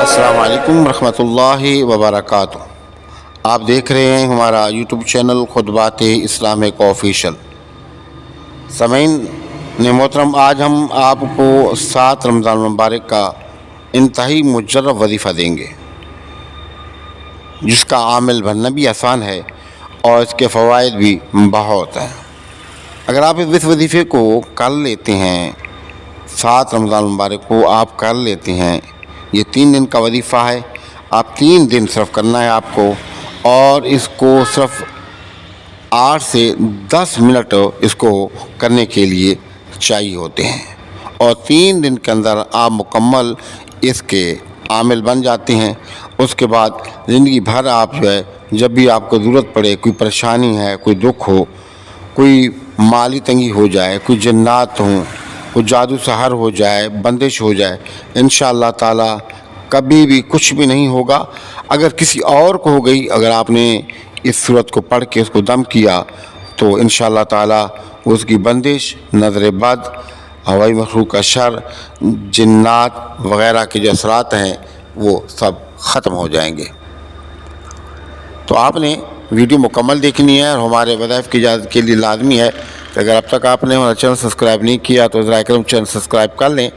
السلام علیکم ورحمۃ اللہ وبرکاتہ۔ آپ دیکھ رہے ہیں ہمارا یوٹیوب چینل خطبات اسلام آفیشیل۔ سامعین محترم، آج ہم آپ کو 7 رمضان مبارک کا انتہائی مجرب وظیفہ دیں گے، جس کا عامل بننا بھی آسان ہے اور اس کے فوائد بھی بہت ہیں۔ اگر آپ اس وظیفے کو کر لیتے ہیں، 7 رمضان مبارک کو آپ کر لیتے ہیں، یہ 3 دن کا وظیفہ ہے، آپ 3 دن صرف کرنا ہے آپ کو، اور اس کو صرف 8 سے 10 منٹ اس کو کرنے کے لیے چاہیے ہوتے ہیں، اور 3 دن کے اندر آپ مکمل اس کے عامل بن جاتے ہیں۔ اس کے بعد زندگی بھر آپ جو ہے، جب بھی آپ کو ضرورت پڑے، کوئی پریشانی ہے، کوئی دکھ ہو، کوئی مالی تنگی ہو جائے، کوئی جنات ہوں، کوئی جادو سحر ہو جائے، بندش ہو جائے، انشاءاللہ تعالی کبھی بھی کچھ بھی نہیں ہوگا۔ اگر کسی اور کو ہو گئی، اگر آپ نے اس صورت کو پڑھ کے اس کو دم کیا، تو انشاءاللہ تعالی اس کی بندش، نظر بد، ہوائی مخلوق کا شر، جنات وغیرہ کے جو اثرات ہیں وہ سب ختم ہو جائیں گے۔ تو آپ نے ویڈیو مکمل دیکھنی ہے، اور ہمارے وظائف کی اجازت کے لیے لازمی ہے کہ اگر اب تک آپ نے ہمارا چینل سبسکرائب نہیں کیا تو ذرا کرم چینل سبسکرائب کر لیں،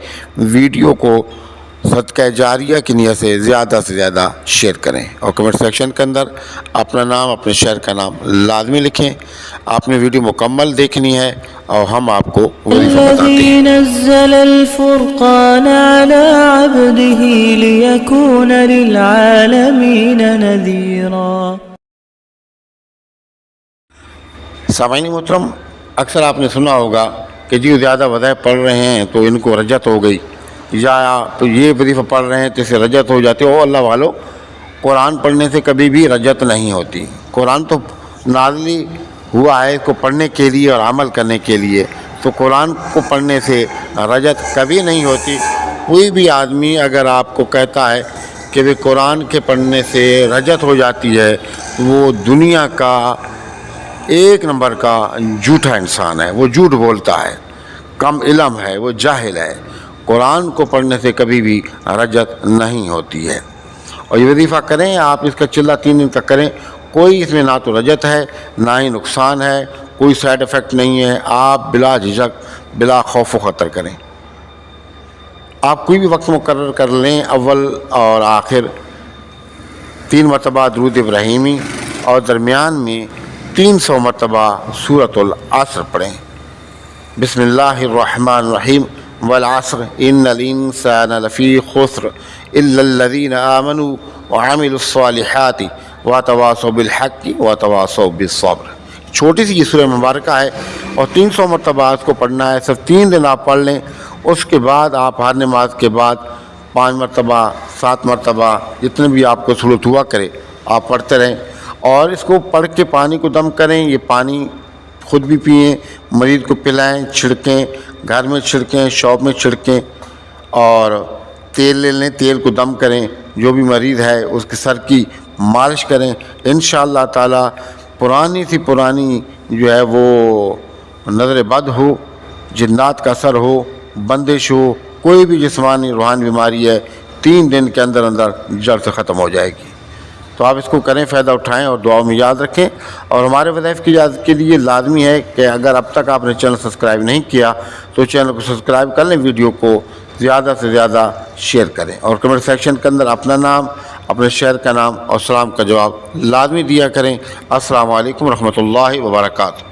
ویڈیو کو صدقہ جاریہ کی نیت سے زیادہ شیئر کریں، اور کمنٹ سیکشن کے اندر اپنا نام، اپنے شہر کا نام لازمی لکھیں۔ آپ نے ویڈیو مکمل دیکھنی ہے اور ہم آپ کو وظیفہ بتاتے ہیں۔ الذي نزل الفرقان على عبده ليكون للعالمين نذيرا۔ سامعین محترم، اکثر آپ نے سنا ہوگا کہ جی زیادہ وظائف پڑھ رہے ہیں تو ان کو رجت ہو گئی، یا تو یہ وظیفہ پڑھ رہے ہیں تو اسے رجت ہو جاتی ہے۔ اللہ والو، قرآن پڑھنے سے کبھی بھی رجت نہیں ہوتی۔ قرآن تو نازل ہوا ہے اس کو پڑھنے کے لیے اور عمل کرنے کے لیے، تو قرآن کو پڑھنے سے رجت کبھی نہیں ہوتی۔ کوئی بھی آدمی اگر آپ کو کہتا ہے کہ وہ قرآن کے پڑھنے سے رجت ہو جاتی ہے، تو وہ دنیا کا 1 نمبر کا جھوٹا انسان ہے، وہ جھوٹ بولتا ہے، کم علم ہے، وہ جاہل ہے۔ قرآن کو پڑھنے سے کبھی بھی رجت نہیں ہوتی ہے۔ اور یہ وظیفہ کریں آپ، اس کا چلہ 3 دن تک کریں، کوئی اس میں نہ تو رجت ہے نہ ہی نقصان ہے، کوئی سائیڈ افیکٹ نہیں ہے۔ آپ بلا جھجک، بلا خوف و خطر کریں۔ آپ کوئی بھی وقت مقرر کر لیں، اول اور آخر 3 مرتبہ درود ابراہیمی، اور درمیان میں 300 مرتبہ سورۃ العصر پڑھیں۔ بسم اللہ الرحمن الرحیم، والعصر ان الانسان لفی خسر الا الذین آمنوا وعملوا الصالحات وتواصوا بالحق وتواصوا بالصبر۔ چھوٹی سی یہ سورہ مبارکہ ہے، اور 300 مرتبہ اس کو پڑھنا ہے، صرف 3 دن آپ پڑھ لیں۔ اس کے بعد آپ ہر نماز کے بعد 5 مرتبہ، 7 مرتبہ، جتنے بھی آپ کو سہولت ہوا کرے آپ پڑھتے رہیں، اور اس کو پڑھ کے پانی کو دم کریں۔ یہ پانی خود بھی پئیں، مریض کو پلائیں، چھڑکیں، گھر میں چھڑکیں، شاپ میں چھڑکیں، اور تیل لے لیں، تیل کو دم کریں، جو بھی مریض ہے اس کے سر کی مالش کریں۔ انشاءاللہ تعالی پرانی سی پرانی جو ہے وہ نظر بد ہو، جنات کا اثر ہو، بندش ہو، کوئی بھی جسمانی روحانی بیماری ہے، 3 دن کے اندر جڑ سے ختم ہو جائے گی۔ تو آپ اس کو کریں، فائدہ اٹھائیں، اور دعاؤں میں یاد رکھیں۔ اور ہمارے وظائف کی اجازت کے لیے لازمی ہے کہ اگر اب تک آپ نے چینل سبسکرائب نہیں کیا تو چینل کو سبسکرائب کر لیں، ویڈیو کو زیادہ سے زیادہ شیئر کریں، اور کمنٹ سیکشن کے اندر اپنا نام، اپنے شہر کا نام اور سلام کا جواب لازمی دیا کریں۔ السلام علیکم ورحمۃ اللہ وبرکاتہ۔